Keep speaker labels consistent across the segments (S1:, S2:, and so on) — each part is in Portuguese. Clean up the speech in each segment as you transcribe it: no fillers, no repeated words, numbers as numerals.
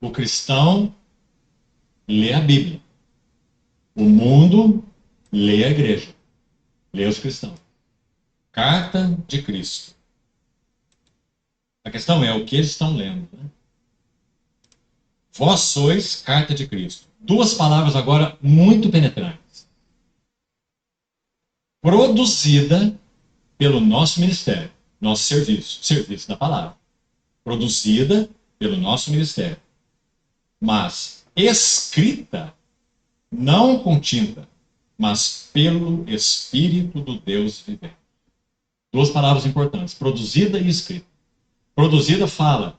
S1: O cristão lê a Bíblia. O mundo lê a igreja. Lê os cristãos. Carta de Cristo. A questão é o que eles estão lendo. Né? Vós sois carta de Cristo. Duas palavras agora muito penetrantes. Produzida pelo nosso ministério, nosso serviço da palavra. Produzida pelo nosso ministério. Mas escrita, não com tinta, mas pelo Espírito do Deus vivente. Duas palavras importantes, produzida e escrita. Produzida fala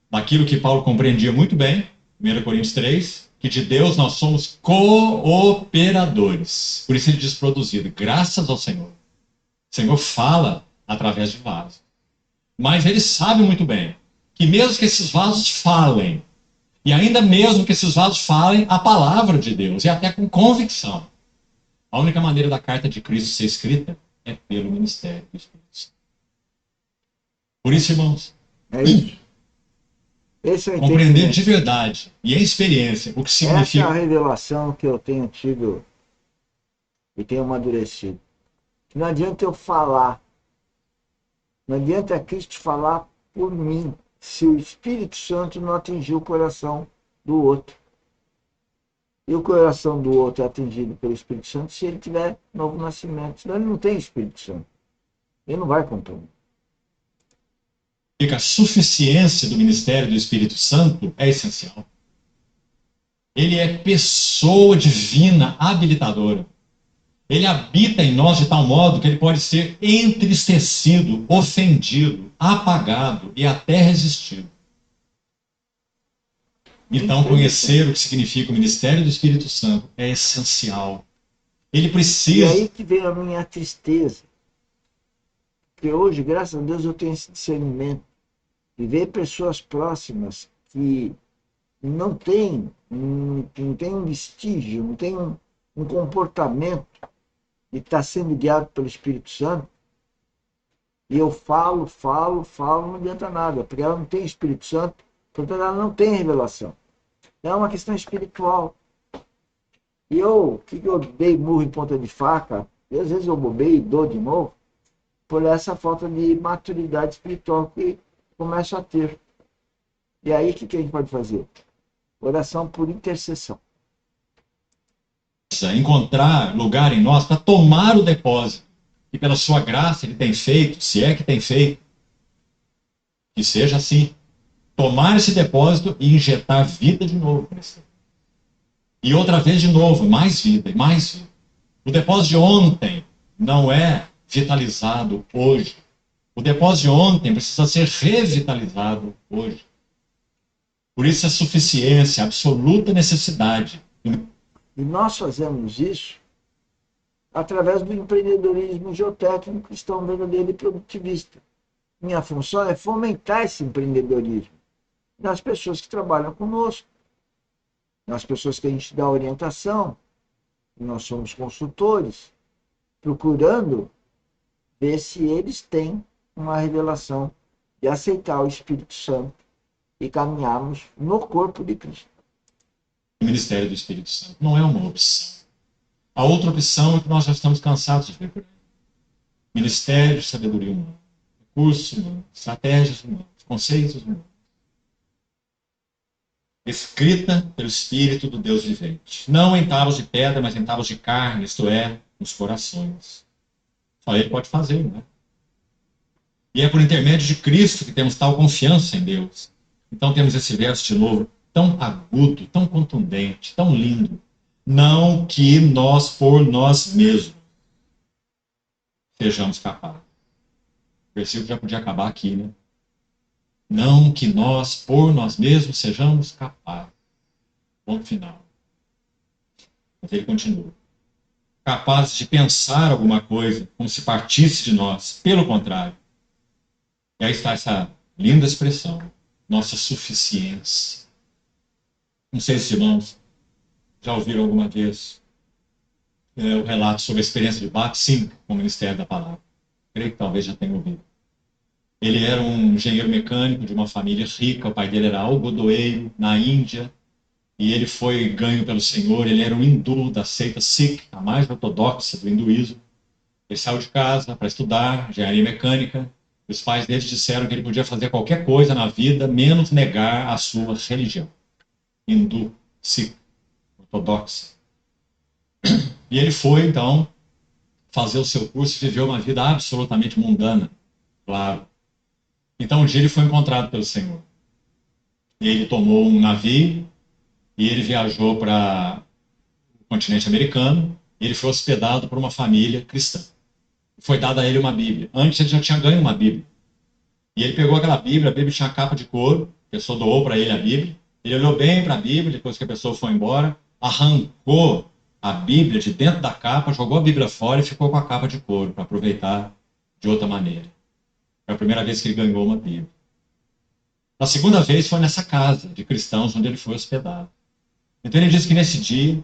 S1: daquilo que Paulo compreendia muito bem, 1 Coríntios 3, que de Deus nós somos cooperadores. Por isso ele diz produzido, graças ao Senhor. O Senhor fala através de vasos. Mas ele sabe muito bem que mesmo que esses vasos falem, e ainda mesmo que esses vasos falem a palavra de Deus, e até com convicção, a única maneira da carta de Cristo ser escrita é pelo ministério do Espírito Santo. Por isso, irmãos,
S2: É isso. Esse é o
S1: compreender de
S2: entendimento.
S1: verdade e em experiência o que
S2: Essa é a
S1: significa.
S2: revelação que eu tenho tido e tenho amadurecido. Não adianta eu falar. Não adianta Cristo falar por mim se o Espírito Santo não atingir o coração do outro. E o coração do outro é atingido pelo Espírito Santo se ele tiver novo nascimento. Senão ele não tem Espírito Santo. Ele não vai compreender.
S1: A suficiência do ministério do Espírito Santo é essencial. Ele é pessoa divina, habilitadora. Ele habita em nós de tal modo que ele pode ser entristecido, ofendido, apagado e até resistido. Então, conhecer o que significa o ministério do Espírito Santo é essencial. Ele
S2: E
S1: precisa.
S2: aí que vem a minha tristeza. Porque hoje, graças a Deus, eu tenho esse discernimento de ver pessoas próximas que não têm um vestígio, não têm um comportamento de estar sendo guiado pelo Espírito Santo. E eu falo, não adianta nada, porque ela não tem Espírito Santo, portanto ela não tem revelação. É uma questão espiritual. E eu, que eu dei murro em ponta de faca, e às vezes eu bobei e dou de novo, por essa falta de maturidade espiritual que começo a ter. E aí o que a gente pode fazer? Oração por intercessão.
S1: Encontrar lugar em nós para tomar o depósito que pela sua graça ele tem feito, se é que tem feito, que seja assim, tomar esse depósito e injetar vida de novo. E outra vez de novo, mais vida e mais vida. O depósito de ontem não é vitalizado hoje. O depósito de ontem precisa ser revitalizado hoje. Por isso a suficiência, a absoluta necessidade.
S2: E nós fazemos isso através do empreendedorismo geotécnico cristão verdadeiro e produtivista. Minha função é fomentar esse empreendedorismo nas pessoas que trabalham conosco, nas pessoas que a gente dá orientação, nós somos consultores, procurando ver se eles têm uma revelação de aceitar o Espírito Santo e caminharmos no corpo de Cristo.
S1: O ministério do Espírito Santo não é uma opção. A outra opção é que nós já estamos cansados de ver por aí. Ministério de sabedoria humana, recursos humanos, estratégias humanas, conceitos humanos. Escrita pelo Espírito do Deus vivente. Não em tábuas de pedra, mas em tábuas de carne, isto é, nos corações. Só ele pode fazer, né? E é por intermédio de Cristo que temos tal confiança em Deus. Então temos esse verso de novo, tão agudo, tão contundente, tão lindo. Não que nós, por nós mesmos, sejamos capazes. O versículo já podia acabar aqui, né? Não que nós, por nós mesmos, sejamos capazes. Ponto final. Mas ele continua. Capazes de pensar alguma coisa, como se partisse de nós. Pelo contrário. E aí está essa linda expressão. Nossa suficiência. Não sei se, irmãos, já ouviram alguma vez o relato sobre a experiência de Bach? Sim, com o Ministério da Palavra. Creio que talvez já tenham ouvido. Ele era um engenheiro mecânico de uma família rica, o pai dele era algodoeiro na Índia, e ele foi ganho pelo Senhor. Ele era um hindu da seita Sikh, a mais ortodoxa do hinduísmo. Ele saiu de casa para estudar engenharia mecânica. Os pais dele disseram que ele podia fazer qualquer coisa na vida, menos negar a sua religião, hindu, Sikh, ortodoxa. E ele foi, então, fazer o seu curso e viveu uma vida absolutamente mundana, claro. Então, um dia ele foi encontrado pelo Senhor. Ele tomou um navio e ele viajou para o continente americano e ele foi hospedado por uma família cristã. Foi dada a ele uma Bíblia. Antes ele já tinha ganho uma Bíblia. E ele pegou aquela Bíblia, a Bíblia tinha capa de couro, a pessoa doou para ele a Bíblia. Ele olhou bem para a Bíblia, depois que a pessoa foi embora, arrancou a Bíblia de dentro da capa, jogou a Bíblia fora e ficou com a capa de couro para aproveitar de outra maneira. Foi a primeira vez que ele ganhou uma Bíblia. A segunda vez foi nessa casa de cristãos onde ele foi hospedado. Então ele diz que nesse dia,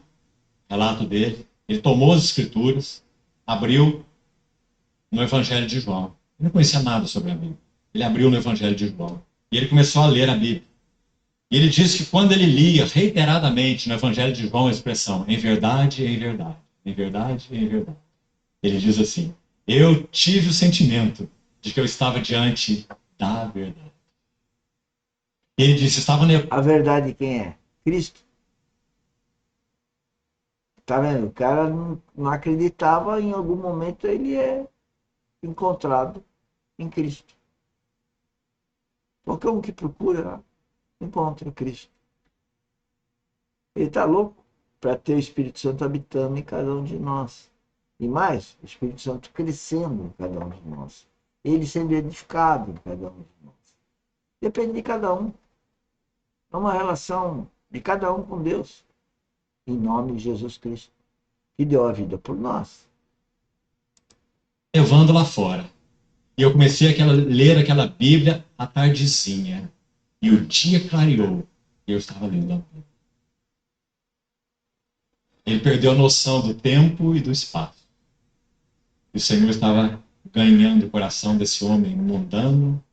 S1: relato dele, ele tomou as escrituras, abriu no Evangelho de João. Ele não conhecia nada sobre a Bíblia. Ele abriu no Evangelho de João e ele começou a ler a Bíblia. E ele disse que quando ele lia reiteradamente no Evangelho de João a expressão em verdade, em verdade, em verdade, em verdade, ele diz assim: eu tive o sentimento de que eu estava diante da verdade. Ele disse: estava
S2: A verdade quem é? Cristo. Tá vendo? O cara não acreditava, em algum momento ele é encontrado em Cristo. Qualquer um que procura, encontra Cristo. Ele está louco para ter o Espírito Santo habitando em cada um de nós. E mais, o Espírito Santo crescendo em cada um de nós. Ele sendo edificado em cada um de nós. Depende de cada um. É uma relação de cada um com Deus. Em nome de Jesus Cristo, que deu a vida por nós.
S1: levando lá fora. E eu comecei a ler aquela Bíblia à tardezinha. E o dia clareou. E eu estava lendo a Bíblia. Ele perdeu a noção do tempo e do espaço. E o Senhor estava ganhando o coração desse homem mundano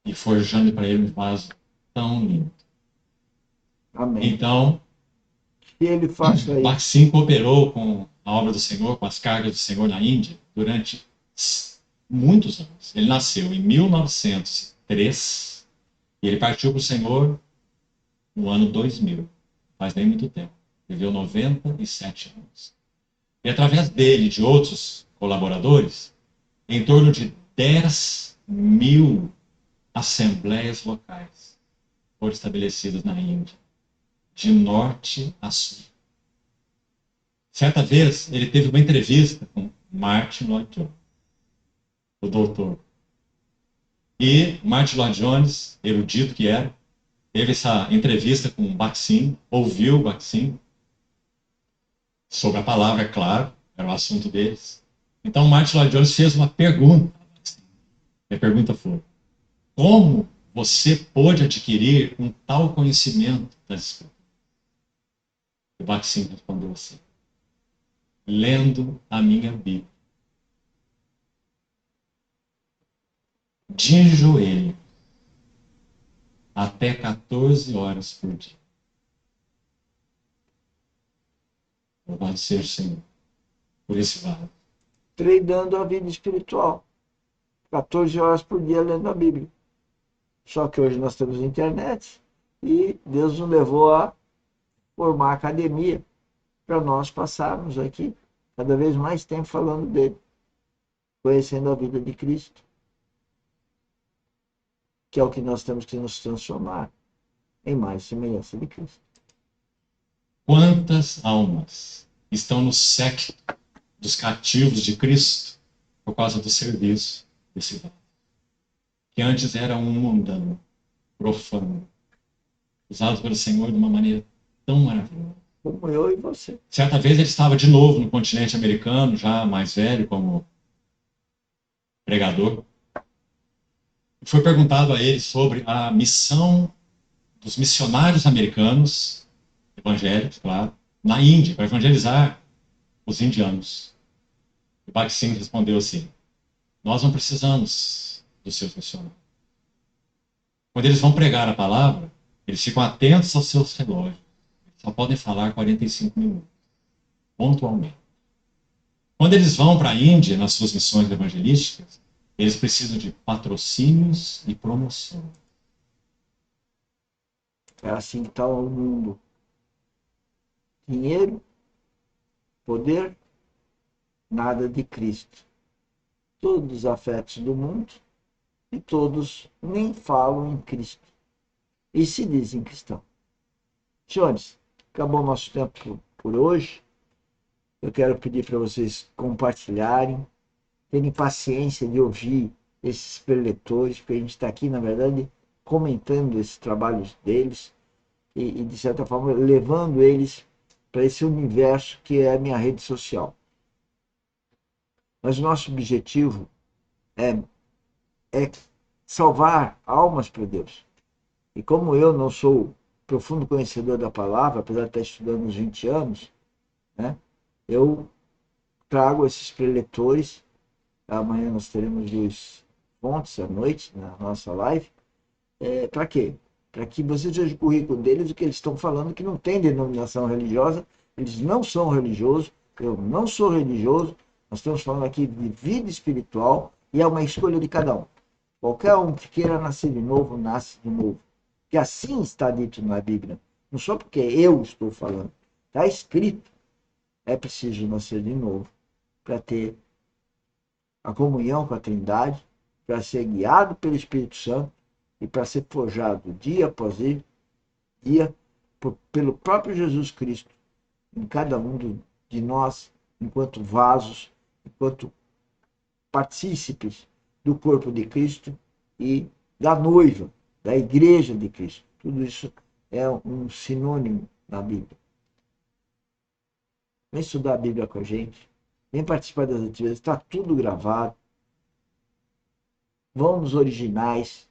S1: e forjando para ele um vaso tão lindo.
S2: Amém.
S1: Então,
S2: que ele faça isso.
S1: Maxim cooperou com a obra do Senhor, com as cargas do Senhor na Índia, durante muitos anos. Ele nasceu em 1903 e ele partiu para o Senhor no ano 2000. Faz nem muito tempo. Viveu 97 anos. E através dele e de outros colaboradores, em torno de 10.000 assembleias locais foram estabelecidas na Índia, de norte a sul. Certa vez, ele teve uma entrevista com Martin Lloyd Jones, o doutor. E Martin Lloyd Jones, erudito que era, teve essa entrevista com Baxin, ouviu Baxin, sobre a palavra, é claro, era o assunto deles. Então, Martin Lloyd Jones fez uma pergunta. E a pergunta foi: como você pôde adquirir um tal conhecimento das Escrituras? O Baxin respondeu assim: lendo a minha Bíblia. De joelho, até 14 horas por dia. Louvado seja o Senhor por esse vale.
S2: Treinando a vida espiritual. 14 horas por dia lendo a Bíblia. Só que hoje nós temos internet e Deus nos levou a formar a academia para nós passarmos aqui cada vez mais tempo falando dele, conhecendo a vida de Cristo, que é o que nós temos que nos transformar em mais semelhança de Cristo.
S1: Quantas almas estão no séquito dos cativos de Cristo por causa do serviço desse vaso, que antes era um mundano, profano, usado pelo Senhor de uma maneira tão maravilhosa.
S2: Como eu e você.
S1: Certa vez ele estava de novo no continente americano, já mais velho, como pregador. Foi perguntado a ele sobre a missão dos missionários americanos, evangélicos, claro, na Índia, para evangelizar os indianos. E Baxin respondeu assim: Nós não precisamos dos seus missionários. Quando eles vão pregar a palavra, eles ficam atentos aos seus relógios. Só podem falar 45 minutos, pontualmente. Quando eles vão para a Índia, nas suas missões evangelísticas, eles precisam de patrocínios e promoção.
S2: É assim que está o mundo. Dinheiro, poder, nada de Cristo. Todos os afetos do mundo e todos nem falam em Cristo. E se dizem cristão. Senhores, acabou o nosso tempo por hoje. Eu quero pedir para vocês compartilharem, terem paciência de ouvir esses preletores, porque a gente está aqui, na verdade, comentando esses trabalhos deles e de certa forma, levando eles para esse universo que é a minha rede social. Mas o nosso objetivo é salvar almas para Deus. E como eu não sou profundo conhecedor da palavra, apesar de estar estudando uns 20 anos, né, eu trago esses preletores. Amanhã nós teremos Luiz Fontes à noite na nossa live. Para quê? Para que vocês vejam o currículo deles, o que eles estão falando, que não tem denominação religiosa, eles não são religiosos, eu não sou religioso, nós estamos falando aqui de vida espiritual e é uma escolha de cada um. Qualquer um que queira nascer de novo, nasce de novo. Que assim está dito na Bíblia. Não só porque eu estou falando. Está escrito. É preciso nascer de novo para ter a comunhão com a Trindade, para ser guiado pelo Espírito Santo e para ser forjado dia após dia pelo próprio Jesus Cristo em cada um de nós, enquanto vasos, enquanto partícipes do corpo de Cristo e da noiva, da igreja de Cristo. Tudo isso é um sinônimo na Bíblia. Vem estudar a Bíblia com a gente, vem participar das atividades, está tudo gravado. Vão nos originais,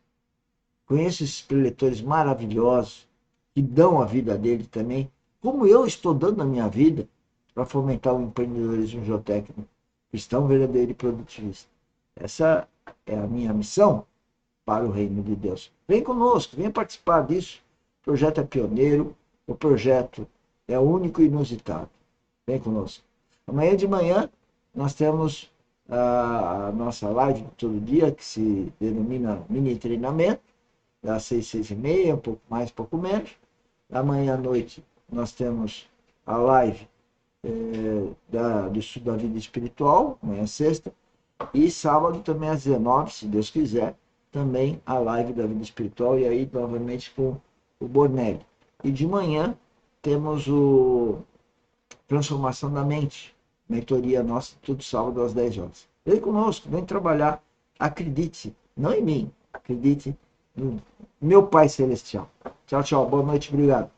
S2: conheça esses preletores maravilhosos que dão a vida dele também, como eu estou dando a minha vida para fomentar o empreendedorismo geotécnico cristão verdadeiro e produtivista. Essa é a minha missão para o reino de Deus. Vem conosco, venha participar disso. O projeto é pioneiro, o projeto é único e inusitado. Vem conosco. Amanhã de manhã nós temos a nossa live de todo dia, que se denomina mini treinamento, das 6, 6h30, um pouco mais, um pouco menos. Amanhã à noite nós temos a live do estudo da vida espiritual, amanhã sexta, e sábado também às 19h, se Deus quiser, também a live da vida espiritual, e aí novamente com o Bornelli. E de manhã temos o Transformação da Mente, mentoria nossa, todo sábado às 10 horas. Vem conosco, vem trabalhar, acredite, não em mim, acredite no meu Pai Celestial. Tchau, tchau, boa noite, obrigado.